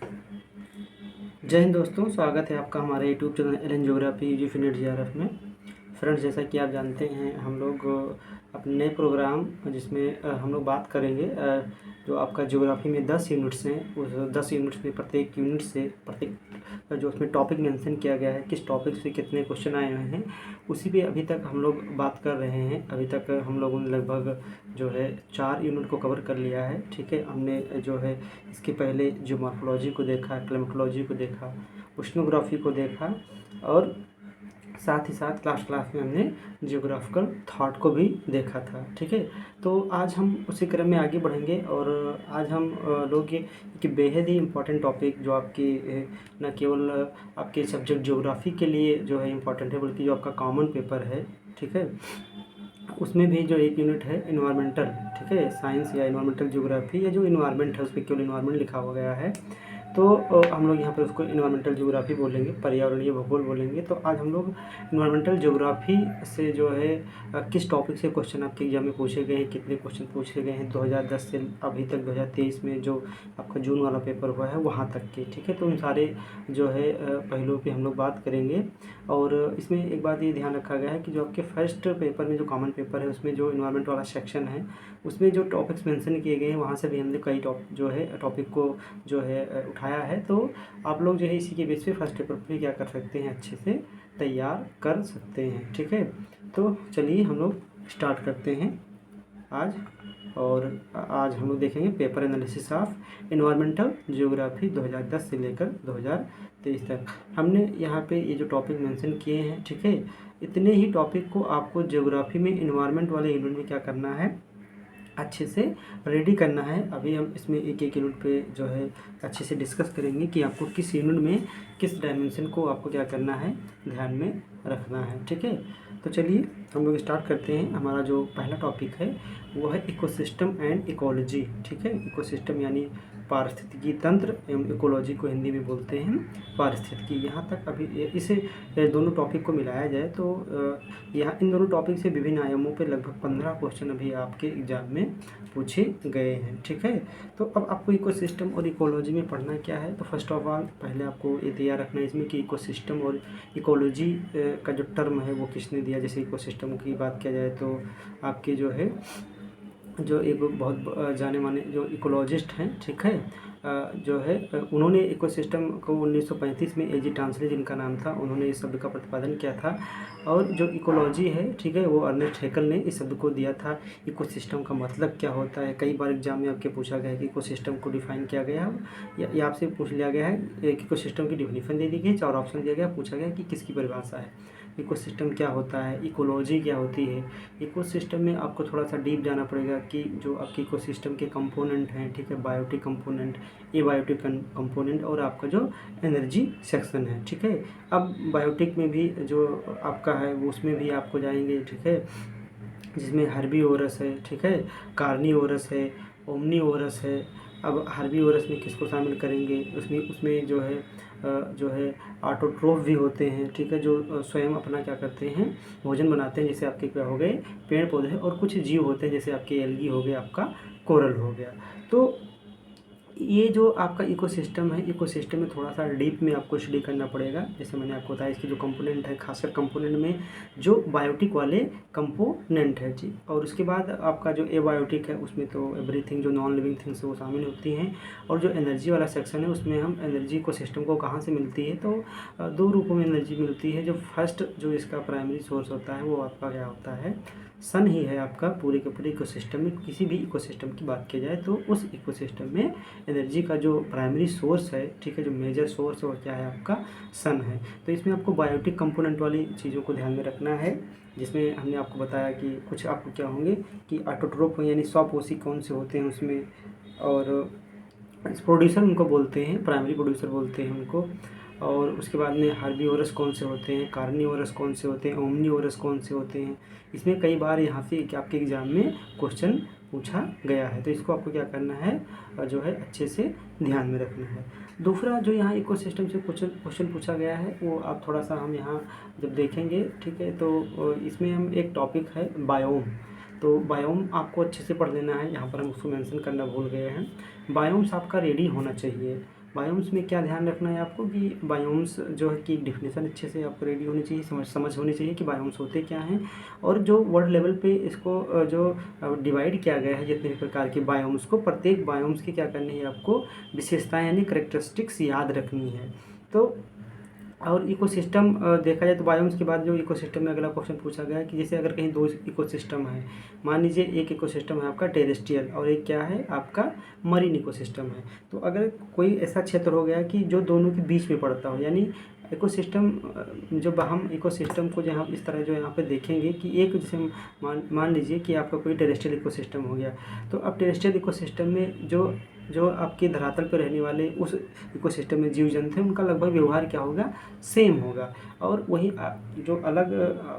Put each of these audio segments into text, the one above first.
जय हिंद दोस्तों, स्वागत है आपका हमारे YouTube channel L geography UG NET JRF में। फ्रेंड्स, जैसा कि आप जानते हैं हम लोग अपने नए प्रोग्राम जिसमें हम लोग बात करेंगे जो आपका ज्योग्राफी में 10 यूनिट्स हैं, उस 10 यूनिट्स में प्रत्येक यूनिट से प्रत्येक जो उसमें टॉपिक मेंशन किया गया है, किस टॉपिक से कितने क्वेश्चन आए हुए हैं, उसी पे अभी तक हम लोग बात कर रहे हैं। अभी तक हम लोगों ने लगभग जो है 4 यूनिट को कवर कर लिया है। ठीक है, हमने जो है इसके पहले जो मॉर्फोलॉजी को देखा, क्लाइमेटोलॉजी को देखा, उष्णोग्राफी को देखा और साथ ही साथ क्लास में हमने जियोग्राफिकल थॉट को भी देखा था। ठीक है, तो आज हम उसी क्रम में आगे बढ़ेंगे और आज हम लोग ये कि बेहद ही इम्पोर्टेंट टॉपिक जो आपकी न केवल आपके सब्जेक्ट ज्योग्राफी के लिए जो है इम्पोर्टेंट है, बल्कि जो आपका कॉमन पेपर है, ठीक है, उसमें भी जो एक यूनिट है इन्वायरमेंटल, ठीक है, साइंस या इन्वायरमेंटल ज्योग्राफी या जो इन्वायरमेंट है उस पर केवल इन्वायरमेंट लिखा हुआ गया है, तो हम लोग यहाँ पर उसको इन्वायरमेंटल ज्योग्राफी बोलेंगे, पर्यावरणीय भूगोल बोलेंगे। तो आज हम लोग इन्वायरमेंटल ज्योग्राफी से जो है किस टॉपिक से क्वेश्चन आपके एग्जाम में पूछे गए हैं, कितने क्वेश्चन पूछे गए हैं 2010 से अभी तक 2023 में जो आपका जून वाला पेपर हुआ है वहाँ तक के। ठीक है, तो उन सारे जो है पहलुओं पे हम लोग बात करेंगे। और इसमें एक बात ये ध्यान रखा गया है कि जो आपके फर्स्ट पेपर में जो कॉमन पेपर है उसमें जो इन्वायरमेंट वाला सेक्शन है उसमें जो टॉपिक्स मेंशन किए गए हैं वहाँ से भी हमने कई टॉपिक को जो है उठाया है। तो आप लोग जो है इसी के बेस पे फर्स्ट पेपर पे क्या कर सकते हैं, अच्छे से तैयार कर सकते हैं। ठीक है, तो चलिए हम लोग स्टार्ट करते हैं आज। और आज हम लोग देखेंगे paper analysis of environmental geography 2010 से लेकर 2023 तक। हमने यहाँ पे ये जो टॉपिक मेंशन किए हैं, ठीक है, इतने ही टॉपिक को आपको ज्योग्राफी में इन्वायरमेंट वाले यूनिट में क्या करना है, अच्छे से रेडी करना है। अभी हम इसमें एक एक यूनिट पे जो है अच्छे से डिस्कस करेंगे कि आपको किस यूनिट में किस डायमेंशन को आपको क्या करना है, ध्यान में रखना है। ठीक है, तो चलिए हम लोग स्टार्ट करते हैं। हमारा जो पहला टॉपिक है वो है इकोसिस्टम एंड इकोलॉजी। ठीक है, इकोसिस्टम यानी पारिस्थितिकी तंत्र एवं इकोलॉजी को हिंदी में बोलते हैं पारिस्थितिकी। यहाँ तक अभी इसे दोनों टॉपिक को मिलाया जाए तो यहाँ इन दोनों टॉपिक से विभिन्न आयामों पे लगभग 15 क्वेश्चन अभी आपके एग्जाम में पूछे गए हैं। ठीक है, तो अब आपको इकोसिस्टम और इकोलॉजी में पढ़ना क्या है, तो फर्स्ट ऑफ ऑल पहले आपको ये तैयार रखना है इसमें कि इकोसिस्टम और इकोलॉजी का जो टर्म है वो किसने दिया। जैसे इकोसिस्टम की बात किया जाए तो आपके जो है जो एक बहुत जाने माने जो इकोलॉजिस्ट हैं, ठीक है, जो है उन्होंने इकोसिस्टम को 1935 में एजी टांसले जिनका नाम था, उन्होंने इस शब्द का प्रतिपादन किया था। और जो इकोलॉजी है, ठीक है, वो अर्नेस्ट हैकल ने इस शब्द को दिया था। इकोसिस्टम का मतलब क्या होता है, कई बार एग्जाम में आपके पूछा गया है कि इकोसिस्टम को डिफाइन किया गया है या आपसे पूछ लिया गया है एक इकोसिस्टम की डिफिनीशन दे दी गई, 4 ऑप्शन दिया गया, पूछा गया कि किसकी परिभाषा है, इकोसिस्टम क्या होता है, इकोलॉजी क्या होती है। इकोसिस्टम में आपको थोड़ा सा डीप जाना पड़ेगा कि जो आपके इकोसिस्टम के कंपोनेंट हैं, ठीक है, बायोटिक कंपोनेंट, एबायोटिक कंपोनेंट और आपका जो एनर्जी सेक्शन है। ठीक है, अब बायोटिक में भी जो आपका है वो उसमें भी आपको जाएंगे, ठीक है, जिसमें हर्बीवोरस है, ठीक है, कार्निवोरस है, ओमनीवोरस है। अब हर्बीवोरस में किसको शामिल करेंगे, उसमें जो है ऑटोट्रोफ भी होते हैं, ठीक है, जो स्वयं अपना क्या करते हैं, भोजन बनाते हैं, जैसे आपके क्या हो गए पेड़ पौधे, और कुछ जीव होते हैं जैसे आपके एल्गी हो गया, आपका कोरल हो गया। तो ये जो आपका इकोसिस्टम है, इकोसिस्टम में थोड़ा सा डीप में आपको स्टडी करना पड़ेगा। जैसे मैंने आपको बताया इसके जो कंपोनेंट है, खासकर कंपोनेंट में जो बायोटिक वाले कंपोनेंट है जी, और उसके बाद आपका जो एबायोटिक है उसमें तो एवरीथिंग जो नॉन लिविंग थिंग्स वो शामिल होती हैं। और जो एनर्जी वाला सेक्शन है उसमें हम एनर्जी इकोसिस्टम को कहाँ से मिलती है, तो 2 रूपों में एनर्जी मिलती है। जो फर्स्ट जो इसका प्राइमरी सोर्स होता है वो आपका क्या होता है, सन ही है आपका पूरे के पूरे इकोसिस्टम में। किसी भी इकोसिस्टम की बात की जाए तो उस इकोसिस्टम में एनर्जी का जो प्राइमरी सोर्स है, ठीक है, जो मेजर सोर्स है वो क्या है, आपका सन है। तो इसमें आपको बायोटिक कंपोनेंट वाली चीज़ों को ध्यान में रखना है, जिसमें हमने आपको बताया कि कुछ आपको क्या होंगे कि ऑटोट्रोफ यानी स्वपोषी कौन से होते हैं उसमें, और प्रोड्यूसर उनको बोलते हैं, प्राइमरी प्रोड्यूसर बोलते हैं उनको। और उसके बाद में हर्बीवोरस कौन से होते हैं, कार्निवोरस कौन से होते हैं, ओमनीवोरस कौन से होते हैं। इसमें कई बार यहाँ से आपके एग्ज़ाम में क्वेश्चन पूछा गया है, तो इसको आपको क्या करना है, जो है अच्छे से ध्यान में रखना है। दूसरा जो यहाँ इकोसिस्टम से क्वेश्चन पूछा गया है वो आप थोड़ा सा हम यहाँ जब देखेंगे, ठीक है, तो इसमें हम एक टॉपिक है बायोम। तो बायोम आपको अच्छे से पढ़ लेना है, यहाँ पर हम उसको मेंशन करना भूल गए हैं। बायोम्स आपका रेडी होना चाहिए। बायोम्स में क्या ध्यान रखना है आपको कि बायोम्स जो है कि डेफिनेशन अच्छे से आपको रेडी होनी चाहिए, समझ होनी चाहिए कि बायोम्स होते क्या हैं, और जो वर्ल्ड लेवल पे इसको जो डिवाइड किया गया है जितने भी प्रकार के बायोम्स को, प्रत्येक बायोम्स की क्या करनी है आपको विशेषताएं यानी करेक्टरिस्टिक्स याद रखनी है। तो और इकोसिस्टम देखा जाए तो बायोम्स के बाद जो इकोसिस्टम में अगला क्वेश्चन पूछा गया है कि जैसे अगर कहीं दो इकोसिस्टम है, मान लीजिए एक इकोसिस्टम है आपका टेरेस्ट्रियल और एक क्या है आपका मरीन इकोसिस्टम है, तो अगर कोई ऐसा क्षेत्र हो गया कि जो दोनों के बीच में पड़ता हो, यानी इकोसिस्टम जब हम इकोसिस्टम को जहाँ इस तरह जो यहाँ पे देखेंगे कि एक जैसे मान लीजिए कि आपका कोई टेरेस्ट्रियल इकोसिस्टम हो गया, तो अब टेरेस्ट्रियल इकोसिस्टम में जो जो आपके धरातल पर रहने वाले उस इकोसिस्टम में जीव जंतु हैं उनका लगभग व्यवहार क्या होगा, सेम होगा। और वहीं जो अलग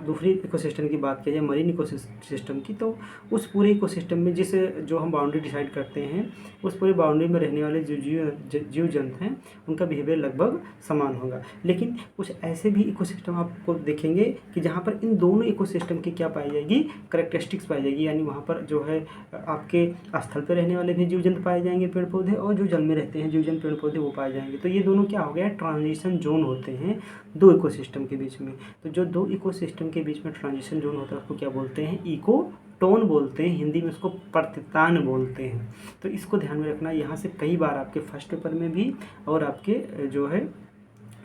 दूसरी इकोसिस्टम की बात की जाए मरीन इकोसिस्टम की, तो उस पूरे इकोसिस्टम में जिस जो हम बाउंड्री डिसाइड करते हैं उस पूरी बाउंड्री में रहने वाले जो जीव जंतु हैं उनका बिहेवियर लगभग समान होगा। लेकिन कुछ ऐसे भी इकोसिस्टम आपको देखेंगे कि जहाँ पर इन दोनों इकोसिस्टम की क्या पाई जाएगी, करेक्टरिस्टिक्स पाई जाएगी, यानी वहाँ पर जो है आपके स्थल पर रहने वाले भी जीव जंतु पाए जाएंगे पेड़ पौधे, और जो जल में रहते हैं जीव जंतु पेड़ पौधे वो पाए जाएंगे। तो ये दोनों क्या हो गया, ट्रांजिशन जोन होते हैं दो इकोसिस्टम के बीच में। तो जो दो इकोसिस्टम के बीच में ट्रांजिशन जोन होता है उसको क्या बोलते हैं, इको टोन बोलते हैं, हिंदी में उसको प्रतितान बोलते हैं। तो इसको ध्यान में रखना, यहाँ से कई बार आपके फर्स्ट पेपर में भी और आपके जो है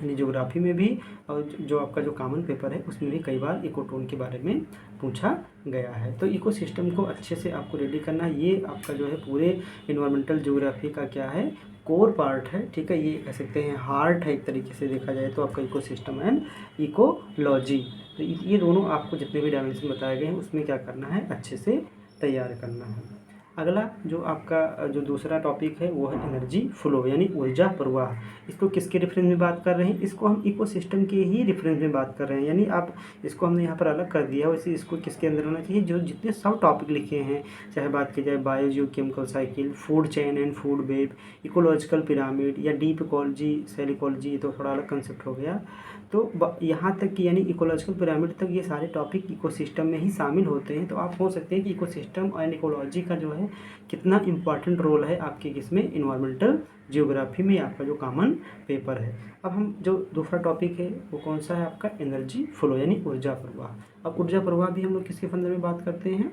ज्योग्राफी में भी और जो आपका जो कॉमन पेपर है उसमें भी कई बार इकोटोन के बारे में पूछा गया है। तो इकोसिस्टम को अच्छे से आपको रेडी करना, ये आपका जो है पूरे इन्वायरमेंटल ज्योग्राफी का क्या है, कोर पार्ट है, ठीक है, ये कह सकते हैं हार्ट है एक तरीके से देखा जाए तो आपका इकोसिस्टम एंड इकोलॉजी। तो ये दोनों आपको जितने भी डायमेंशन बताए गए हैं उसमें क्या करना है, अच्छे से तैयार करना है। अगला जो आपका जो दूसरा टॉपिक है वो है एनर्जी फ्लो यानी ऊर्जा प्रवाह। इसको किसके रेफरेंस में बात कर रहे हैं, इसको हम इकोसिस्टम के ही रेफरेंस में बात कर रहे हैं, यानी आप इसको हमने यहाँ पर अलग कर दिया, वैसे इसको किसके अंदर होना चाहिए, जो जितने सब टॉपिक लिखे हैं, चाहे बात की जाए bio Jio chemical cycle, food chain and food web, ecological pyramid या डीप इकोलॉजी, सेल इकोलॉजी, तो थोड़ा अलग कंसेप्ट हो गया। तो यहाँ तक कि यानी इकोलॉजिकल पिरामिड तक ये सारे टॉपिक इकोसिस्टम में ही शामिल होते हैं। तो आप हो सकते हैं कि इकोसिस्टम एंड इकोलॉजी का जो है कितना इम्पॉर्टेंट रोल है आपके किसमें, इन्वायरमेंटल जियोग्राफी में, आपका जो कॉमन पेपर है। अब हम जो दूसरा टॉपिक है वो कौन सा है आपका, एनर्जी फ्लो यानी ऊर्जा प्रवाह। अब ऊर्जा प्रवाह भी हम लोग किसके संदर्भ में बात करते हैं,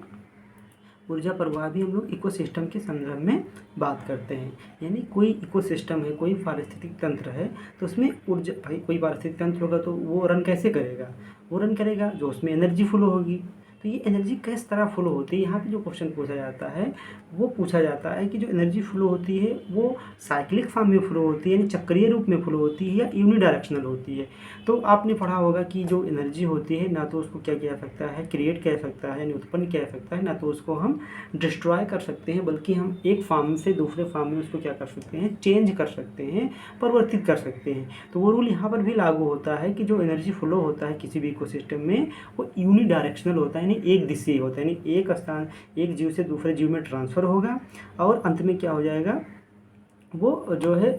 ऊर्जा प्रवाह भी हम लोग इकोसिस्टम के संदर्भ में बात करते हैं। यानी कोई इकोसिस्टम है, कोई पारिस्थितिक तंत्र है, तो उसमें ऊर्जा, भाई कोई पारिस्थितिक तंत्र होगा तो वो रन कैसे करेगा, वो रन करेगा जो उसमें एनर्जी फ्लो होगी। तो ये एनर्जी किस तरह फ्लो होती है, यहाँ पे जो क्वेश्चन पूछा जाता है वो पूछा जाता है कि जो एनर्जी फ्लो होती है वो साइक्लिक फॉर्म में फ्लो होती है यानी चक्रीय रूप में फ्लो होती है या यूनिडायरेक्शनल होती है। तो आपने पढ़ा होगा कि जो एनर्जी होती है ना तो उसको क्या किया सकता है, क्रिएट किया सकता है यानी उत्पन्न किया सकता है, ना तो उसको हम डिस्ट्रॉय कर सकते हैं, बल्कि हम एक फॉर्म से दूसरे फॉर्म में उसको क्या कर सकते हैं, चेंज कर सकते हैं, परिवर्तित कर सकते हैं। तो वो रूल यहाँ पर भी लागू होता है कि जो एनर्जी फ्लो होता है किसी भी इकोसिस्टम में वो यूनिडायरेक्शनल होता है, यानी एक दिशा होता है, यानी एक स्थान एक जीव से दूसरे जीव में ट्रांसफ़र होगा और अंत में क्या हो जाएगा, वो जो है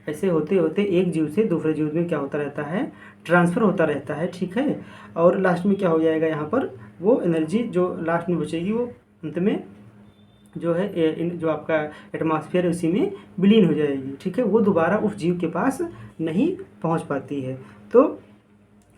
ऐसे होते होते एक जीव से दूसरे जीव में क्या होता रहता है, ट्रांसफ़र होता रहता है, ठीक है। और लास्ट में क्या हो जाएगा, यहाँ पर वो एनर्जी जो लास्ट में बचेगी वो अंत में जो है जो आपका एटमॉस्फेयर उसी में विलीन हो जाएगी, ठीक है, वो दोबारा उस जीव के पास नहीं पहुँच पाती है। तो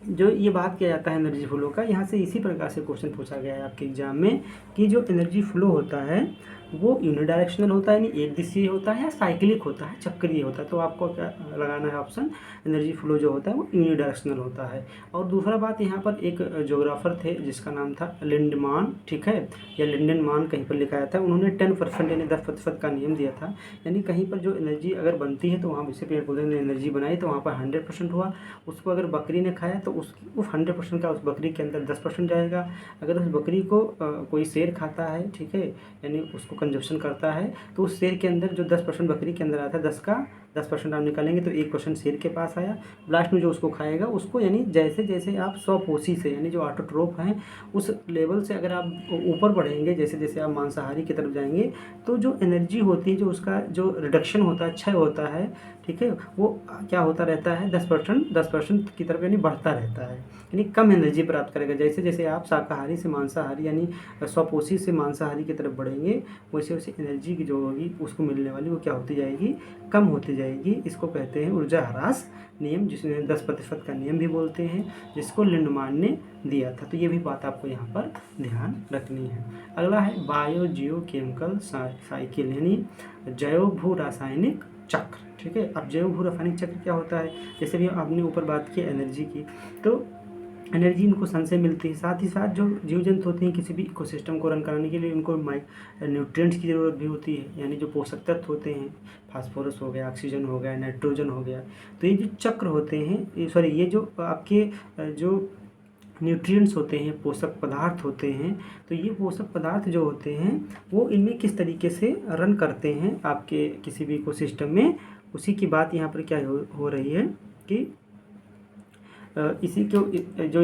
जो ये बात किया जाता है एनर्जी फ्लो का, यहाँ से इसी प्रकार से क्वेश्चन पूछा गया है आपके एग्जाम में कि जो एनर्जी फ्लो होता है वो यूनिडायरेक्शनल होता है यानी एक दिशीय होता है या साइक्लिक होता है, चक्रीय होता है। तो आपको क्या लगाना है ऑप्शन, एनर्जी फ्लो जो होता है वो यूनिडायरेक्शनल होता है। और दूसरा बात, यहाँ पर एक ज्योग्राफर थे जिसका नाम था लिंडमान, ठीक है, या लिंडनमान कहीं पर लिखा जाता है, उन्होंने 10% यानी 10% का नियम दिया था, यानी कहीं पर जो एनर्जी अगर बनती है तो वहाँ से पेड़ पौधे ने एनर्जी बनाई तो वहाँ पर 100% हुआ, उसको अगर बकरी ने खाया तो उस 100% का उस बकरी के अंदर 10% जाएगा। अगर उस बकरी को कोई शेर खाता है, ठीक है, यानी उसको कंजप्शन करता है तो उस शेर के अंदर जो 10% बकरी के अंदर आता है 10% आप निकालेंगे तो 1% शेर के पास आया। लास्ट में जो उसको खाएगा उसको, यानी जैसे जैसे आप स्वपोषी से यानी जो ऑटोट्रोफ हैं उस लेवल से अगर आप ऊपर बढ़ेंगे, जैसे जैसे आप मांसाहारी की तरफ जाएंगे तो जो एनर्जी होती है, जो उसका जो रिडक्शन होता है, क्षय होता है, ठीक है, वो क्या होता रहता है, 10% की तरफ यानी बढ़ता रहता है, यानी कम एनर्जी प्राप्त करेगा। जैसे जैसे आप शाकाहारी से मांसाहारी यानी स्वपोषी से मांसाहारी की तरफ बढ़ेंगे वैसे वैसे एनर्जी की जो होगी उसको मिलने वाली वो क्या होती जाएगी, कम होती जाएगी। इसको कहते हैं ऊर्जा ह्रास नियम, जिसमें 10% का नियम भी बोलते हैं, जिसको लिंडमान ने दिया था। तो ये भी बात आपको यहाँ पर ध्यान रखनी है। अगला है बायो जियो केमिकल साइकिल, यानी जैव भू रासायनिक चक्र। ठीक है, अब जैव भू रासायनिक चक्र क्या होता है, जैसे भी आपने ऊपर बात की एनर्जी की, तो एनर्जी इनको सन से मिलती है। साथ ही साथ जो जीव जंतु होते हैं किसी भी इकोसिस्टम को रन कराने के लिए उनको न्यूट्रिएंट्स की ज़रूरत भी होती है, यानी जो पोषक तत्व होते हैं, फास्फोरस हो गया, ऑक्सीजन हो गया, नाइट्रोजन हो गया। तो ये जो चक्र होते हैं, सॉरी, ये जो आपके जो न्यूट्रिएंट्स होते हैं, पोषक पदार्थ होते हैं, तो ये पोषक पदार्थ जो होते हैं वो इनमें किस तरीके से रन करते हैं आपके किसी भी इकोसिस्टम में, उसी की बात यहाँ पर क्या हो रही है कि इसी को जो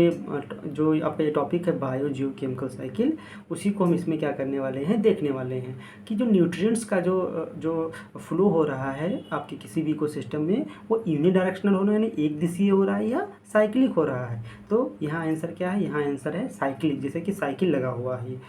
आपका ये टॉपिक है बायो जियो केमिकल साइकिल, उसी को हम इसमें क्या करने वाले हैं, देखने वाले हैं कि जो न्यूट्रिएंट्स का जो फ्लो हो रहा है आपके किसी भी इकोसिस्टम में, वो यूनिडायरेक्शनल होना यानी एक दिशीय हो रहा है या साइक्लिक हो रहा है। तो यहाँ आंसर क्या है, यहाँ आंसर है साइक्लिक, जैसे कि साइकिल लगा हुआ है।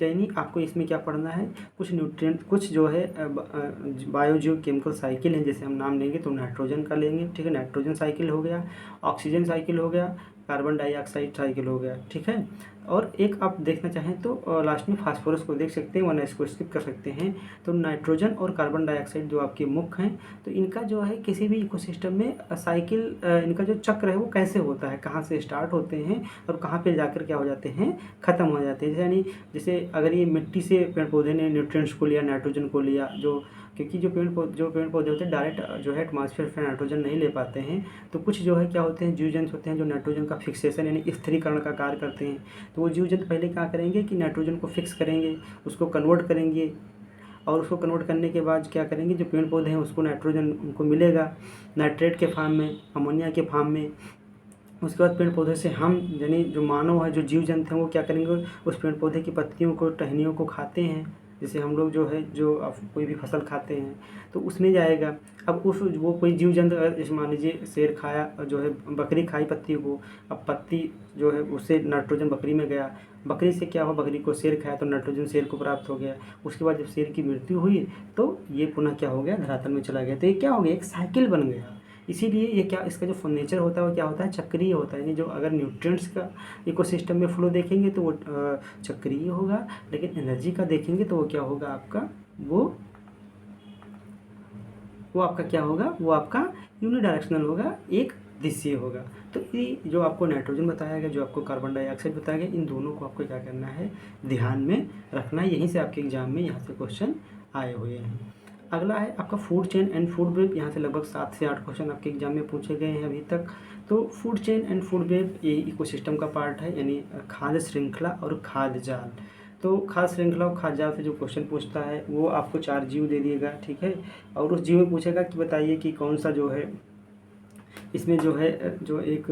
यानी आपको इसमें क्या पढ़ना है, कुछ न्यूट्रिएंट, कुछ जो है बायो जियो केमिकल साइकिल है, जैसे हम नाम लेंगे तो नाइट्रोजन का लेंगे। ठीक है, नाइट्रोजन साइकिल हो गया, ऑक्सीजन साइकिल हो गया, कार्बन डाइऑक्साइड साइकिल हो गया। ठीक है, और एक आप देखना चाहें तो लास्ट में फास्फोरस को देख सकते हैं, वरना इसको स्किप कर सकते हैं। तो नाइट्रोजन और कार्बन डाइऑक्साइड जो आपके मुख्य हैं, तो इनका जो है किसी भी इकोसिस्टम में साइकिल, इनका जो चक्र है वो कैसे होता है, कहाँ से स्टार्ट होते हैं और कहाँ पे जाकर क्या हो जाते हैं, ख़त्म हो जाते हैं। यानी जैसे अगर ये मिट्टी से पेड़ पौधे ने न्यूट्रिएंट्स को लिया, नाइट्रोजन को लिया, क्योंकि जो पेड़ पौधे होते हैं डायरेक्ट जो है एटमॉस्फेयर से नाइट्रोजन नहीं ले पाते हैं, तो कुछ जो है क्या होते हैं, जीव जंतु होते हैं जो नाइट्रोजन का फिक्सेशन यानी स्थिरीकरण का कार्य करते हैं। तो वो जीव जंतु पहले क्या करेंगे कि नाइट्रोजन को फिक्स करेंगे, उसको कन्वर्ट करेंगे, और उसको कन्वर्ट करने के बाद क्या करेंगे, जो पेड़ पौधे हैं उसको नाइट्रोजन उनको मिलेगा नाइट्रेट के फॉर्म में, अमोनिया के फॉर्म में। उसके बाद पेड़ पौधे से हम, यानी जो मानव है, जो जीव जंतु हैं, वो क्या करेंगे, उस पेड़ पौधे की पत्तियों को, टहनियों को खाते हैं, जैसे हम लोग जो है जो कोई भी फसल खाते हैं तो उसमें जाएगा। अब वो कोई जीव जंतु, जैसे मान लीजिए शेर खाया, जो है बकरी खाई पत्ती को, अब पत्ती जो है उससे नाइट्रोजन बकरी में गया, बकरी से क्या हुआ, बकरी को शेर खाया तो नाइट्रोजन शेर को प्राप्त हो गया। उसके बाद जब शेर की मृत्यु हुई तो ये पुनः क्या हो गया, धरातल में चला गया। तो ये क्या हो गया, एक साइकिल बन गया। इसीलिए ये क्या, इसका जो नेचर होता है वो क्या होता है, चक्रीय होता है। यानी जो अगर न्यूट्रिएंट्स का इकोसिस्टम में फ्लो देखेंगे तो वो चक्रीय होगा, लेकिन एनर्जी का देखेंगे तो वो क्या होगा आपका, वो आपका क्या होगा, वो आपका यूनिडायरेक्शनल होगा, एक दिशीय होगा। तो ये जो आपको नाइट्रोजन बताया गया, जो आपको कार्बन डाइऑक्साइड बताया गया, इन दोनों को आपको क्या करना है, ध्यान में रखना है। यहीं से आपके एग्जाम में यहाँ से क्वेश्चन आए हुए हैं। अगला है आपका food chain and food web. यहाँ से लगभग 7 से 8 क्वेश्चन आपके एग्जाम में पूछे गए हैं अभी तक। तो food chain and food web ये इकोसिस्टम का पार्ट है, यानी खाद्य श्रृंखला और खाद्य जाल। तो खाद्य श्रृंखला और खाद्य जाल से जो क्वेश्चन पूछता है वो आपको 4 जीव दे दिएगा। ठीक है, और उस जीव में पूछेगा कि बताइए कि कौन सा जो है इसमें जो है जो एक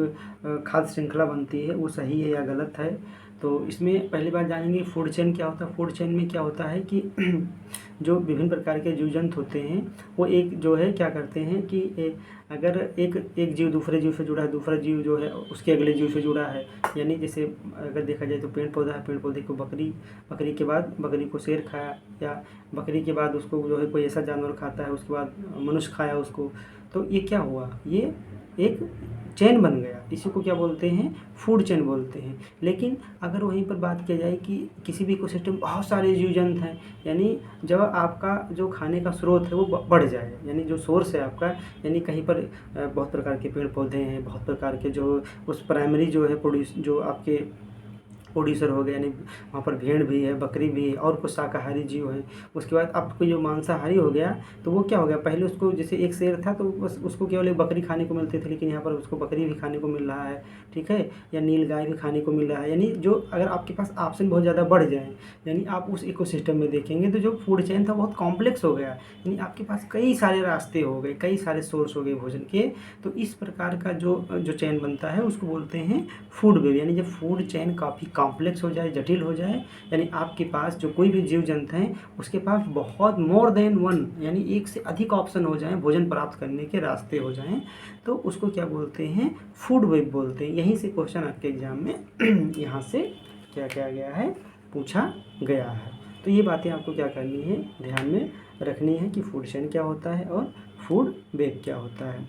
खाद्य श्रृंखला बनती है वो सही है या गलत है। तो इसमें पहली बात जानेंगे फूड चेन क्या होता है। फूड चेन में क्या होता है कि जो विभिन्न प्रकार के जीव जंतु होते हैं वो एक जो है क्या करते हैं कि अगर एक जीव दूसरे जीव से जुड़ा है, दूसरा जीव जो है उसके अगले जीव से जुड़ा है, यानी जैसे अगर देखा जाए तो पेड़ पौधा है, पेड़ पौधे को बकरी के बाद बकरी को शेर खाया, या बकरी के बाद उसको जो है कोई ऐसा जानवर खाता है, उसके बाद मनुष्य खाया उसको, तो ये क्या हुआ, ये एक चेन बन गया। इसी को क्या बोलते हैं, फूड चेन बोलते हैं। लेकिन अगर वहीं पर बात किया जाए कि किसी भी इकोसिस्टम में बहुत सारे जीव जंतु हैं, यानी जब आपका जो खाने का स्रोत है वो बढ़ जाए, यानी जो सोर्स है आपका, यानी कहीं पर बहुत प्रकार के पेड़ पौधे हैं, बहुत प्रकार के जो उस प्राइमरी जो है जो आपके प्रोड्यूसर हो गए, यानी वहाँ पर भेड़ भी है, बकरी भी है और कुछ शाकाहारी जीव है। उसके बाद आपको जो मांसाहारी हो गया तो वो क्या हो गया, पहले उसको जैसे एक शेर था तो बस उसको केवल एक बकरी खाने को मिलती थी, लेकिन यहाँ पर उसको बकरी भी खाने को मिल रहा है। ठीक है, या नील गाय भी खाने को मिल रहा है। यानी जो अगर आपके पास ऑप्शन बहुत ज़्यादा बढ़ जाए, यानी आप उस इकोसिस्टम में देखेंगे तो जो फूड चेन था बहुत कॉम्प्लेक्स हो गया, यानी आपके पास कई सारे रास्ते हो गए, कई सारे सोर्स हो गए भोजन के। तो इस प्रकार का जो चेन बनता है उसको बोलते हैं फूड वेब। यानी जब फूड चेन काफ़ी कॉम्प्लेक्स हो जाए, जटिल हो जाए, यानी आपके पास जो कोई भी जीव जंतु हैं उसके पास बहुत मोर देन वन, यानी एक से अधिक ऑप्शन हो जाएं, भोजन प्राप्त करने के रास्ते हो जाएं, तो उसको क्या बोलते हैं, फूड वेब बोलते हैं। यहीं से क्वेश्चन आपके एग्जाम में यहाँ से क्या किया गया है, पूछा गया है। तो ये बातें आपको क्या करनी है, ध्यान में रखनी है कि फूड चेन क्या होता है और फूड वेब क्या होता है।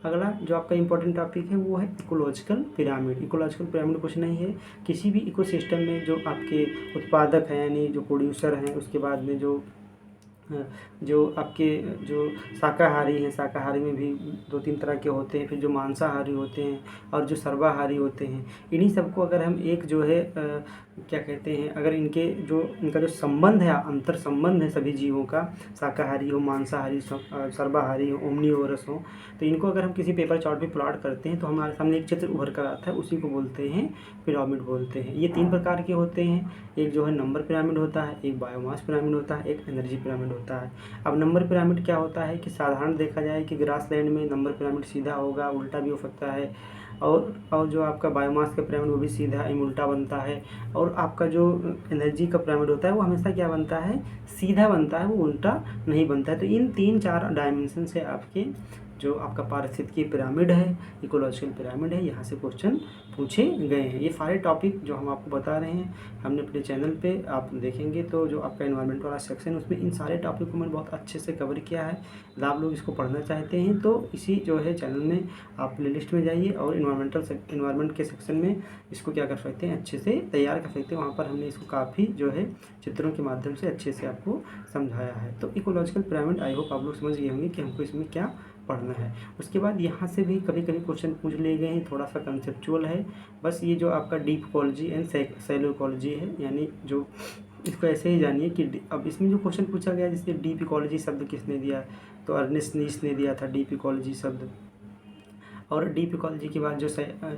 अगला जो आपका इंपॉर्टेंट टॉपिक है वो है इकोलॉजिकल पिरामिड। इकोलॉजिकल पिरामिड कुछ नहीं है, किसी भी इकोसिस्टम में जो आपके उत्पादक हैं यानी जो प्रोड्यूसर हैं, उसके बाद में जो आपके जो शाकाहारी हैं, शाकाहारी में भी 2-3 तरह के होते हैं, फिर जो मांसाहारी होते हैं और जो सर्वाहारी होते हैं, इन्हीं सबको अगर हम एक जो है क्या कहते हैं, अगर इनका जो संबंध है, अंतर संबंध है सभी जीवों का, शाकाहारी हो, मांसाहारी, सर्वाहारी हो, ओमनीवोरस हो, तो इनको अगर हम किसी पेपर चार्ट पे प्लॉट करते हैं तो हमारे सामने एक चित्र उभर कर आता है, उसी को बोलते हैं पिरामिड बोलते हैं। ये 3 प्रकार के होते हैं, एक जो है नंबर पिरामिड होता है, एक बायोमास पिरामिड होता है, एक एनर्जी पिरामिड होता है। अब नंबर पिरामिड क्या होता है कि साधारण देखा जाए कि ग्रासलैंड में नंबर पिरामिड सीधा होगा, उल्टा भी हो सकता है, और जो आपका बायोमास का पिरामिड वो भी सीधा एवं उल्टा बनता है, और आपका जो एनर्जी का पिरामिड होता है वो हमेशा क्या बनता है, सीधा बनता है, वो उल्टा नहीं बनता है। तो इन 3-4 डायमेंशन से आपके जो आपका पारिस्थितिकी पिरामिड है, इकोलॉजिकल पिरामिड है, यहाँ से क्वेश्चन पूछे गए हैं। ये सारे टॉपिक जो हम आपको बता रहे हैं, हमने अपने चैनल पे आप देखेंगे तो जो आपका एनवायरनमेंट वाला सेक्शन है उसमें इन सारे टॉपिक को मैंने बहुत अच्छे से कवर किया है। यदि आप लोग इसको पढ़ना चाहते हैं तो इसी जो है चैनल में आप प्लेलिस्ट में जाइए और इन्वायरमेंट के सेक्शन में इसको क्या कर सकते हैं, अच्छे से तैयार कर सकते हैं। वहाँ पर हमने इसको काफ़ी जो है चित्रों के माध्यम से अच्छे से आपको समझाया है। तो इकोलॉजिकल पिरामिड आई होप आप लोग समझ गए होंगे कि हमको इसमें क्या पढ़ना है। उसके बाद यहाँ से भी कभी कभी क्वेश्चन पूछ लिए गए हैं, थोड़ा सा कंसेप्चुअल है बस। ये जो आपका deep ecology and shallow ecology है, यानी जो इसको ऐसे ही जानिए कि अब इसमें जो क्वेश्चन पूछा गया जिससे डीप इकोलॉजी शब्द किसने दिया, तो अर्नेस्ट नीस ने दिया था डीप इकोलॉजी शब्द। और डीप इकोलॉजी के बाद जो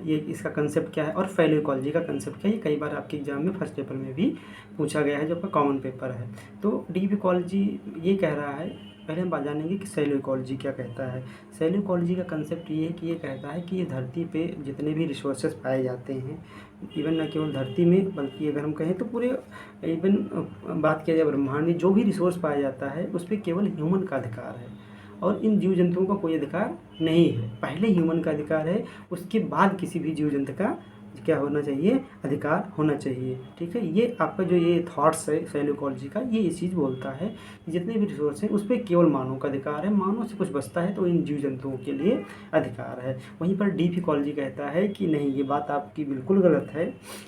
ये इसका कंसेप्ट क्या है और फैलो इकोलॉजी का कंसेप्ट क्या है, ये कई बार आपके एग्जाम में फर्स्ट पेपर में भी पूछा गया है जो आपका कॉमन पेपर है। तो डीप इकोलॉजी ये कह रहा है, पहले हम बात जानेंगे कि शैलो इकोलॉजी क्या कहता है। शैलो इकोलॉजी का कंसेप्ट ये है कि ये कहता है कि ये धरती पे जितने भी रिसोर्सेज पाए जाते हैं, इवन न केवल धरती में बल्कि अगर हम कहें तो पूरे इवन बात किया जाए ब्रह्मांड में जो भी रिसोर्स पाया जाता है उस पर केवल ह्यूमन का अधिकार है और इन जीव जंतुओं का कोई अधिकार नहीं है। पहले ह्यूमन का अधिकार है, उसके बाद किसी भी जीव जंतु का क्या होना चाहिए, अधिकार होना चाहिए। ठीक है, ये आपका जो ये थॉट्स है शैलो इकोलॉजी का, ये चीज़ बोलता है कि जितने भी रिसोर्स हैं उस पर केवल मानव का अधिकार है, मानव से कुछ बचता है तो इन जीव जंतुओं के लिए अधिकार है। वहीं पर डीप इकोलॉजी कहता है कि नहीं, ये बात आपकी बिल्कुल गलत है।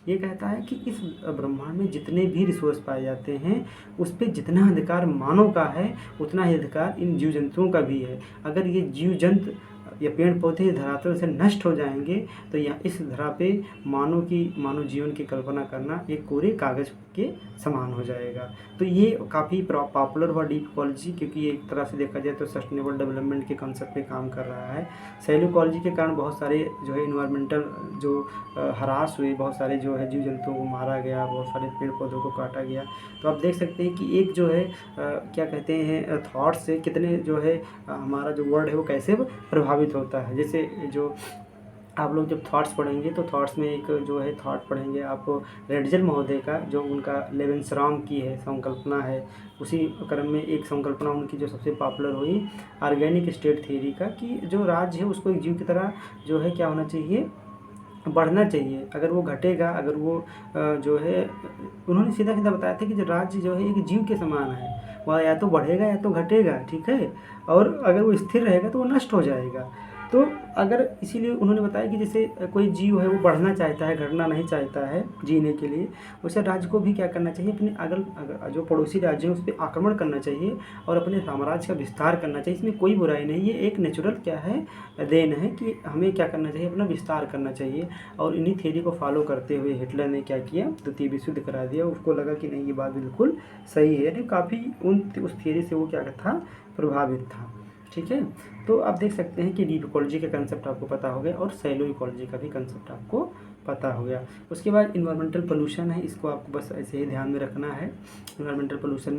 ये कहता है कि इस ब्रह्मांड में जितने भी रिसोर्स पाए जाते हैं उस पर जितना अधिकार मानव का है उतना ही अधिकार इन जीव जंतुओं का भी है। अगर ये जीव जंतु या पेड़ पौधे धरातल से नष्ट हो जाएंगे तो यहाँ इस धरा पे मानव जीवन की कल्पना करना एक कोरे कागज़ के समान हो जाएगा। तो ये काफ़ी पॉपुलर हुआ डीप इकोलॉजी, क्योंकि ये एक तरह से देखा जाए तो सस्टेनेबल डेवलपमेंट के कंसेप्ट पे काम कर रहा है। शैलो इकोलॉजी के कारण बहुत सारे जो है इन्वायरमेंटल जो हरास हुए, बहुत सारे जो है जीव जंतुओं को मारा गया, बहुत सारे पेड़ पौधों को काटा गया। तो आप देख सकते हैं कि एक जो है क्या कहते हैं थॉट से कितने जो है हमारा जो वर्ल्ड है वो कैसे प्रभावित होता है। जैसे जो आप लोग जब थॉट्स पढ़ेंगे तो थॉट्स में एक जो है थॉट पढ़ेंगे आप रेडजल महोदय का, जो उनका लेवेंसराम की है संकल्पना है। उसी क्रम में एक संकल्पना उनकी जो सबसे पॉपुलर हुई ऑर्गेनिक स्टेट थ्योरी का, कि जो राज्य है उसको एक जीव की तरह जो है क्या होना चाहिए, बढ़ना चाहिए। अगर वो घटेगा, अगर वो जो है उन्होंने सीधा सीधा बताया था कि जो राज्य जो है एक जीव के समान है, वह या तो बढ़ेगा या तो घटेगा। ठीक है, और अगर वो स्थिर रहेगा तो वो नष्ट हो जाएगा। तो अगर इसीलिए उन्होंने बताया कि जैसे कोई जीव है वो बढ़ना चाहता है, घटना नहीं चाहता है जीने के लिए, वैसे राज्य को भी क्या करना चाहिए, अपने अगर जो पड़ोसी राज्य है उस पर आक्रमण करना चाहिए और अपने साम्राज्य का विस्तार करना चाहिए। इसमें कोई बुराई नहीं, ये एक नेचुरल क्या है देन है कि हमें क्या करना चाहिए, अपना विस्तार करना चाहिए। और इन्हीं थ्योरी को फॉलो करते हुए हिटलर ने क्या किया, द्वितीय विश्व युद्ध करा दिया। उसको लगा कि नहीं ये बात बिल्कुल सही है, यानी काफ़ी उस थ्योरी से वो क्या था, प्रभावित था। ठीक है, तो आप देख सकते हैं कि डीप इकोलॉजी का कंसेप्ट आपको पता हो गया और शैलो इकोलॉजी का भी कंसेप्ट आपको पता हो गया। उसके बाद इन्वायरमेंटल पोल्यूशन है, इसको आपको बस ऐसे ही ध्यान में रखना है। इन्वायरमेंटल पोल्यूशन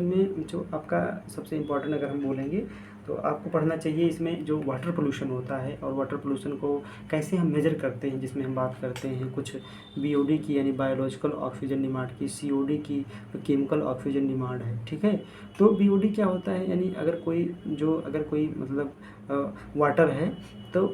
में जो आपका सबसे इम्पोर्टेंट अगर हम बोलेंगे तो आपको पढ़ना चाहिए इसमें जो वाटर पोल्यूशन होता है और वाटर पोल्यूशन को कैसे हम मेजर करते हैं, जिसमें हम बात करते हैं कुछ BOD की यानी बायोलॉजिकल ऑक्सीजन डिमांड की, COD की केमिकल ऑक्सीजन डिमांड है। ठीक है, तो BOD क्या होता है, यानी अगर कोई मतलब वाटर है तो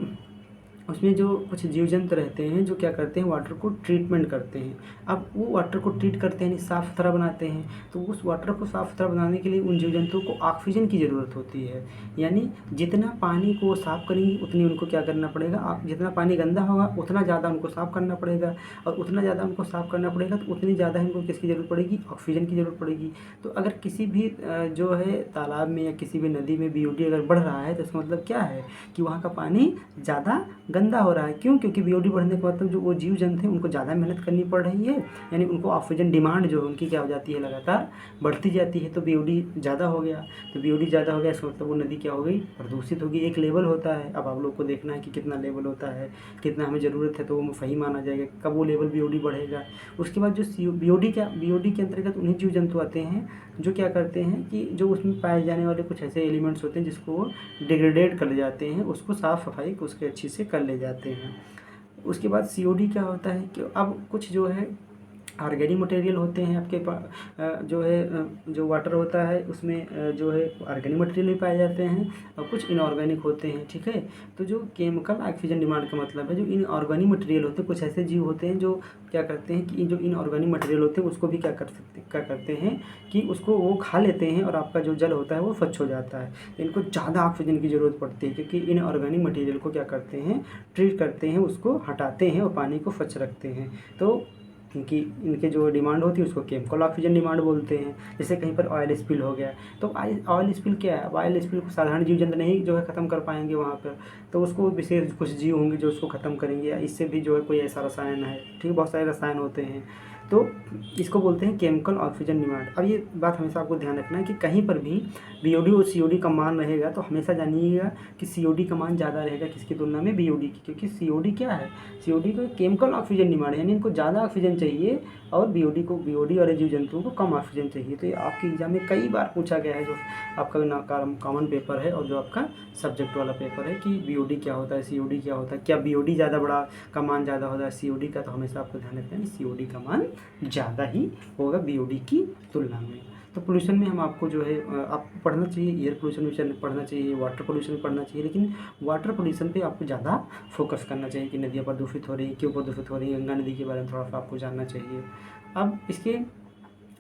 उसमें जो कुछ जीव जंतु रहते हैं जो क्या करते हैं, वाटर को ट्रीटमेंट करते हैं। अब वो वाटर को ट्रीट करते हैं, साफ़ सुथरा बनाते हैं, तो उस वाटर को साफ़ सुथरा बनाने के लिए उन जीव जंतुओं को ऑक्सीजन की ज़रूरत होती है। यानी जितना पानी को साफ़ करेंगे उतनी उनको क्या करना पड़ेगा, जितना पानी गंदा होगा उतना ज़्यादा उनको साफ़ करना पड़ेगा, और उतना ज़्यादा उनको साफ़ करना पड़ेगा तो उतनी ज़्यादा इनको किसकी ज़रूरत पड़ेगी, ऑक्सीजन की ज़रूरत पड़ेगी। तो अगर किसी भी जो है तालाब में या किसी भी नदी में बीओडी अगर बढ़ रहा है तो इसका मतलब क्या है कि वहाँ का पानी ज़्यादा गंदा हो रहा है। क्यों? क्योंकि बीओडी बढ़ने के मतलब जो वो जीव जंतु हैं उनको ज़्यादा मेहनत करनी पड़ रही है, यानी उनको ऑक्सीजन डिमांड जो है उनकी क्या हो जाती है, लगातार बढ़ती जाती है। तो बीओडी ज़्यादा हो गया, तो बीओडी ज़्यादा हो गया इसका मतलब वो नदी क्या हो गई, प्रदूषित होगी। एक लेवल होता है, अब आप लोग को देखना है कि कितना लेवल होता है, कितना हमें ज़रूरत है, तो वो सही माना जाएगा कब वो लेवल बीओडी बढ़ेगा। उसके बाद जो बीओडी के अंतर्गत उन्हीं जीव जंतु आते हैं जो क्या करते हैं कि जो उसमें पाए जाने वाले कुछ ऐसे एलिमेंट्स होते हैं जिसको वो डिग्रेडेट कर ले जाते हैं, उसको साफ़ सफाई उसके अच्छी से कर ले जाते हैं। उसके बाद सीओडी क्या होता है कि अब कुछ जो है ऑर्गेनिक मटेरियल होते हैं आपके पास, जो है जो वाटर होता है उसमें जो है ऑर्गेनिक मटेरियल भी पाए जाते हैं और कुछ इनऑर्गेनिक होते हैं, ठीक है। तो जो केमिकल ऑक्सीजन डिमांड का मतलब है, जो इनऑर्गेनिक मटेरियल होते हैं, कुछ ऐसे जीव होते हैं जो क्या करते हैं कि जो इनऑर्गेनिक मटेरियल होते हैं उसको भी क्या करते हैं कि उसको वो खा लेते हैं और आपका जो जल होता है वो स्वच्छ हो जाता है। तो इनको ज़्यादा ऑक्सीजन की ज़रूरत पड़ती है क्योंकि इनऑर्गेनिक मटेरियल को क्या करते हैं, ट्रीट करते हैं, उसको हटाते हैं और पानी को स्वच्छ रखते हैं। तो इनके जो डिमांड होती है उसको केमिकल ऑक्सीजन डिमांड बोलते हैं। जैसे कहीं पर ऑयल स्पिल हो गया, तो ऑयल स्पिल क्या है, ऑयल स्पिल को साधारण जीव जंतु नहीं जो है ख़त्म कर पाएंगे वहाँ पर, तो उसको विशेष कुछ जीव होंगे जो उसको ख़त्म करेंगे, या इससे भी जो है कोई ऐसा रसायन है, ठीक है, बहुत सारे रसायन होते हैं, तो इसको बोलते हैं केमिकल ऑक्सीजन डिमांड। अब ये बात हमेशा आपको ध्यान रखना है कि कहीं पर भी बीओडी और सीओडी का मान रहेगा तो हमेशा जानिएगा कि सीओडी का मान ज़्यादा रहेगा किसकी तुलना में, बीओडी की, क्योंकि सीओडी क्या है, सीओडी को केमिकल ऑक्सीजन डिमांड है, यानी इनको ज़्यादा ऑक्सीजन चाहिए और बीओडी और जीव जंतुओं को कम ऑक्सीजन चाहिए। तो ये आपके एग्जाम में कई बार पूछा गया है, जो आपका कॉमन पेपर है और जो आपका सब्जेक्ट वाला पेपर है, कि बीओडी क्या होता है, सीओडी क्या होता है, क्या बीओडी ज़्यादा बड़ा का मान ज़्यादा होता है सीओडी का। तो हमेशा आपको ध्यान रखना है सीओडी का मान ज़्यादा ही होगा बीओडी की तुलना में। तो पोल्यूशन में हम आपको जो है आपको पढ़ना चाहिए, एयर पोल्यूशन भी पढ़ना चाहिए, वाटर पोल्यूशन भी पढ़ना चाहिए, लेकिन वाटर पोल्यूशन पे आपको ज़्यादा फोकस करना चाहिए कि नदियाँ प्रदूषित हो रही हैं, क्यों प्रदूषित हो रही है, गंगा नदी के बारे में थोड़ा सा आपको जानना चाहिए। अब इसके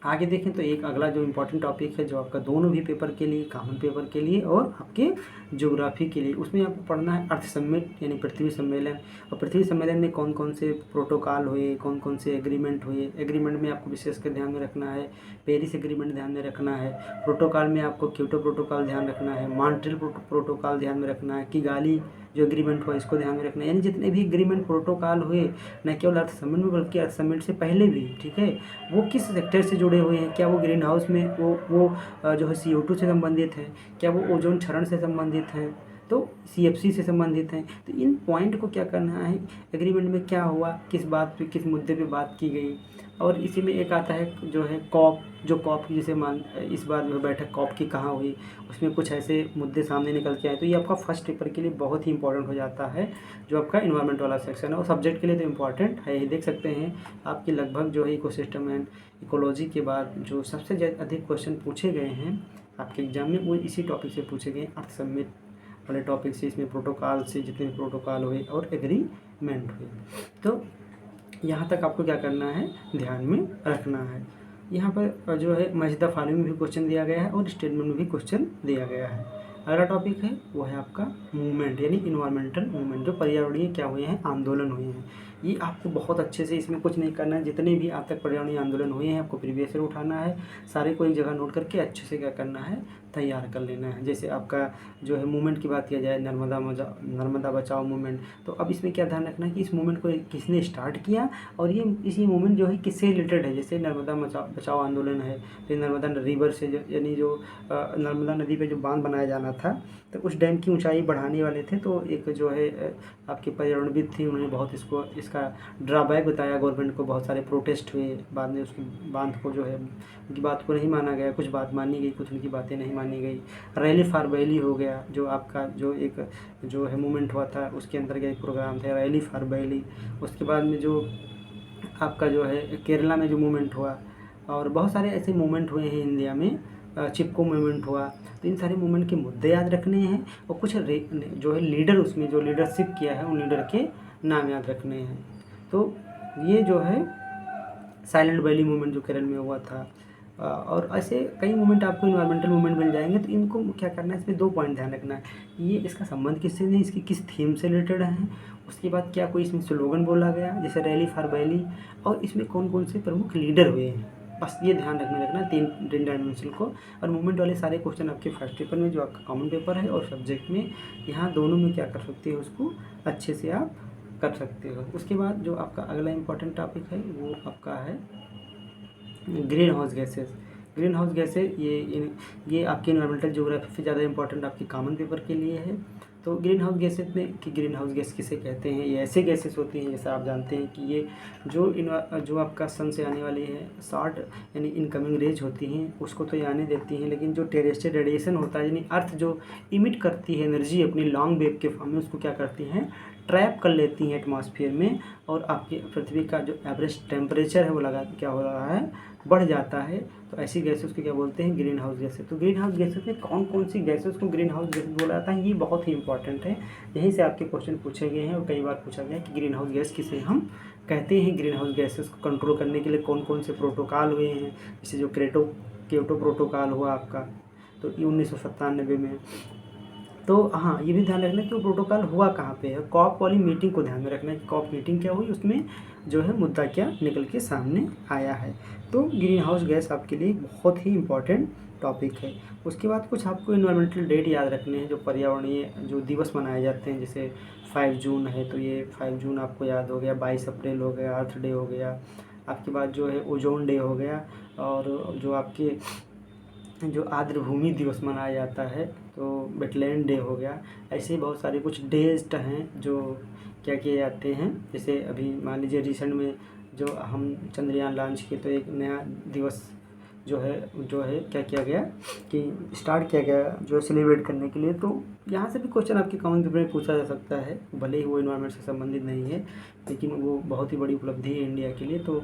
आगे देखें तो एक अगला जो इम्पोर्टेंट टॉपिक है जो आपका दोनों भी पेपर के लिए, कॉमन पेपर के लिए और आपके ज्योग्राफी के लिए, उसमें आपको पढ़ना है अर्थ समिट यानी पृथ्वी सम्मेलन। और पृथ्वी सम्मेलन में कौन कौन से प्रोटोकॉल हुए, कौन कौन से एग्रीमेंट हुए। एग्रीमेंट में आपको विशेषकर ध्यान में रखना है पेरिस एग्रीमेंट ध्यान में रखना है, प्रोटोकॉल में आपको क्योटो प्रोटोकॉल ध्यान रखना है, मॉन्ट्रियल प्रोटोकॉल ध्यान में रखना है, किगाली जो एग्रीमेंट हुआ इसको ध्यान में रखना है। यानी जितने भी एग्रीमेंट प्रोटोकॉल हुए न केवल अर्थ समिट में बल्कि अर्थ समिट से पहले भी, ठीक है, वो किस सेक्टर से जुड़े हुए हैं, क्या वो ग्रीन हाउस में वो जो है CO2 से संबंधित है, क्या वो ओजोन क्षरण से संबंधित हैं, तो CFC से संबंधित हैं। तो इन पॉइंट को क्या करना है, एग्रीमेंट में क्या हुआ, किस बात पे, किस मुद्दे पे बात की गई। और इसी में एक आता है जो है कॉप, जो कॉप की जैसे इस बार जो बैठक कॉप की कहाँ हुई, उसमें कुछ ऐसे मुद्दे सामने निकल के आए। तो ये आपका फर्स्ट पेपर के लिए बहुत ही इंपॉर्टेंट हो जाता है, जो आपका इन्वायरमेंट वाला सेक्शन है। और सब्जेक्ट के लिए तो इम्पॉर्टेंट है ही। देख सकते हैं आपकी लगभग जो है इकोसिस्टम एंड इकोलॉजी के बाद जो सबसे अधिक क्वेश्चन पूछे गए हैं आपके एग्जाम में वो इसी टॉपिक से पूछे गए, अर्थ समिट वाले टॉपिक से। इसमें प्रोटोकॉल से जितने प्रोटोकॉल हुए और एग्रीमेंट हुए, तो यहाँ तक आपको क्या करना है, ध्यान में रखना है। यहाँ पर जो है मौजूदा फाइल में भी क्वेश्चन दिया गया है और स्टेटमेंट में भी क्वेश्चन दिया गया है। अगला टॉपिक है वो है आपका मूवमेंट यानी इन्वायरमेंटल मूवमेंट, जो पर्यावरणीय क्या हुए हैं, आंदोलन हुए हैं। ये आपको बहुत अच्छे से, इसमें कुछ नहीं करना है, जितने भी आज तक पर्यावरणीय आंदोलन हुए हैं आपको प्रीवियस ईयर उठाना है, सारे को एक जगह नोट करके अच्छे से क्या करना है, तैयार कर लेना है। जैसे आपका जो है मूवमेंट की बात किया जाए, नर्मदा बचाओ मूवमेंट, तो अब इसमें क्या ध्यान रखना है कि इस मूवमेंट को किसने स्टार्ट किया और ये इसी मूवमेंट जो है किससे रिलेटेड है। जैसे नर्मदा बचाओ आंदोलन है, फिर नर्मदा रिवर से यानी जो नर्मदा नदी पे जो बांध बनाया जाना था, तो उस डैम की ऊंचाई बढ़ाने वाले थे, तो एक जो है आपके पर्यावरणविद थी, उन्होंने बहुत इसका ड्रॉबैक बताया गवर्नमेंट को, बहुत सारे प्रोटेस्ट हुए, बाद में उसकी बांध को जो है उनकी बात को नहीं माना गया, कुछ बात मानी गई, कुछ उनकी बातें नहीं मानी गई। रैली फॉर वैली हो गया, जो आपका जो एक जो है मूवमेंट हुआ था उसके अंदर का एक प्रोग्राम था रैली फॉर वैली। उसके बाद में जो आपका जो है केरला में जो मूवमेंट हुआ, और बहुत सारे ऐसे मूवमेंट हुए हैं इंडिया में चिपको मूवमेंट हुआ। तो इन सारे मूवमेंट के मुद्दे याद रखने हैं और कुछ जो है लीडर, उसमें जो लीडरशिप किया है उन लीडर के नाम याद रखने हैं। तो ये जो है साइलेंट वैली मूवमेंट जो केरल में हुआ था, और ऐसे कई मूवमेंट आपको इन्वायरमेंटल मूवमेंट मिल जाएंगे। तो इनको क्या करना है, इसमें 2 पॉइंट ध्यान रखना है, ये इसका संबंध किससे नहीं, इसकी किस थीम से रिलेटेड है। उसके बाद क्या कोई इसमें स्लोगन बोला गया जैसे रैली फॉर वैली, और इसमें कौन कौन से प्रमुख लीडर हुए हैं। बस ये ध्यान रखना 3 डायमेंशन को। और मूवमेंट वाले सारे क्वेश्चन आपके फर्स्ट पेपर में जो आपका कॉमन पेपर है और सब्जेक्ट में, यहाँ दोनों में क्या कर सकते हो, उसको अच्छे से आप कर सकते हो। उसके बाद जो आपका अगला इम्पॉर्टेंट टॉपिक है वो आपका है green house gases. Green house gases ये आपके इन्वायरमेंटल ज्योग्राफी से ज़्यादा इंपॉर्टेंट आपके कॉमन पेपर के लिए है। तो ग्रीन हाउस गैसेस में कि ग्रीन हाउस गैस किसे कहते हैं, ये ऐसे गैसेस होती हैं जैसे आप जानते हैं कि ये जो आपका सन से आने वाली है शॉर्ट यानी इनकमिंग रेज होती हैं उसको तो ये आने देती हैं, लेकिन जो टेरेस्ट्रियल रेडिएशन होता है यानी अर्थ जो इमिट करती है एनर्जी अपनी लॉन्ग वेव के फॉर्म में, उसको क्या करती हैं, ट्रैप कर लेती हैं एटमॉस्फेयर में, और आपके पृथ्वी का जो एवरेज टेम्परेचर है वो क्या हो रहा है, बढ़ जाता है। तो ऐसी गैसेस को क्या बोलते हैं, ग्रीन हाउस गैसेस। तो ग्रीन हाउस गैसेस में कौन कौन सी गैसेस को ग्रीन हाउस गैसेस बोला जाता है, ये बहुत ही इंपॉर्टेंट है। यहीं से आपके क्वेश्चन पूछे गए हैं और कई बार पूछा गया कि ग्रीन हाउस गैस किसे हम कहते हैं। ग्रीन हाउस गैसेस को कंट्रोल करने के लिए कौन कौन से प्रोटोकॉल हुए हैं, जैसे जो क्योटो प्रोटोकॉल हुआ आपका तो 1997 में। तो हाँ, ये भी ध्यान रखना कि वो प्रोटोकॉल हुआ कहाँ पे है, कॉप वाली मीटिंग को ध्यान में रखना है कि कॉप मीटिंग क्या हुई, उसमें जो है मुद्दा क्या निकल के सामने आया है। तो ग्रीन हाउस गैस आपके लिए बहुत ही इम्पॉर्टेंट टॉपिक है। उसके बाद कुछ आपको इन्वायरमेंटल डेट याद रखने हैं, जो पर्यावरणीय जो दिवस मनाए जाते हैं, जैसे 5 जून है तो ये 5 जून आपको याद हो गया, 22 अप्रैल हो गया, अर्थ डे हो गया, आपके बाद जो है ओजोन डे हो गया, और जो आपके जो आर्द्र भूमि दिवस मनाया जाता है तो वेटलैंड डे हो गया। ऐसे ही बहुत सारे कुछ डेज हैं जो क्या किए जाते हैं, जैसे अभी मान लीजिए रिसेंट में जो हम चंद्रयान लॉन्च किए तो एक नया दिवस जो है क्या किया गया कि स्टार्ट किया गया जो सेलिब्रेट करने के लिए। तो यहाँ से भी क्वेश्चन आपके कॉमन पेपर में पूछा जा सकता है, भले ही वो इन्वायरमेंट से संबंधित नहीं है लेकिन वो बहुत ही बड़ी उपलब्धि है इंडिया के लिए। तो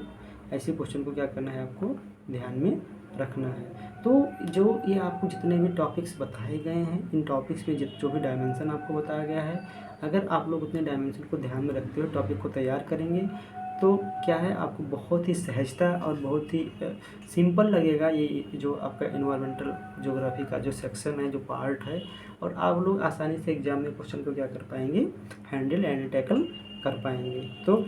ऐसे क्वेश्चन को क्या करना है, आपको ध्यान में रखना है। तो जो ये आपको जितने भी टॉपिक्स बताए गए हैं, इन टॉपिक्स में जो भी डायमेंशन आपको बताया गया है, अगर आप लोग उतने डायमेंशन को ध्यान में रखते हुए टॉपिक को तैयार करेंगे तो क्या है, आपको बहुत ही सहजता और बहुत ही सिंपल लगेगा ये जो आपका इन्वायरमेंटल ज्योग्राफी का जो सेक्शन है, जो पार्ट है, और आप लोग आसानी से एग्जाम में क्वेश्चन को क्या कर पाएंगे, हैंडल एंड टैकल कर पाएंगे। तो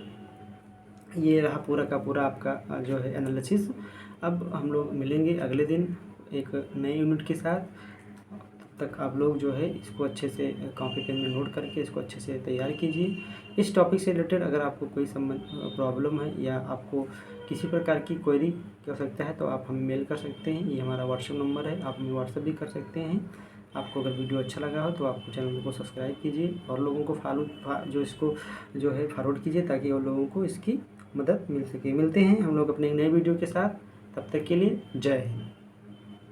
ये रहा पूरा का पूरा आपका जो है एनालिसिस। अब हम लोग मिलेंगे अगले दिन एक नए यूनिट के साथ। तब तक आप लोग जो है इसको अच्छे से कॉपी पेन में नोट करके इसको अच्छे से तैयार कीजिए। इस टॉपिक से रिलेटेड अगर आपको कोई प्रॉब्लम है या आपको किसी प्रकार की क्वेरी हो सकता है तो आप हमें मेल कर सकते हैं, ये हमारा व्हाट्सएप नंबर है, आप हमें व्हाट्सएप भी कर सकते हैं। आपको अगर वीडियो अच्छा लगा हो तो आप चैनल को सब्सक्राइब कीजिए और लोगों को इसको जो है फॉरवर्ड कीजिए ताकि और लोगों को इसकी मदद मिल सके। मिलते हैं हम लोग अपने नए वीडियो के साथ, तब तक के लिए जय हिंद।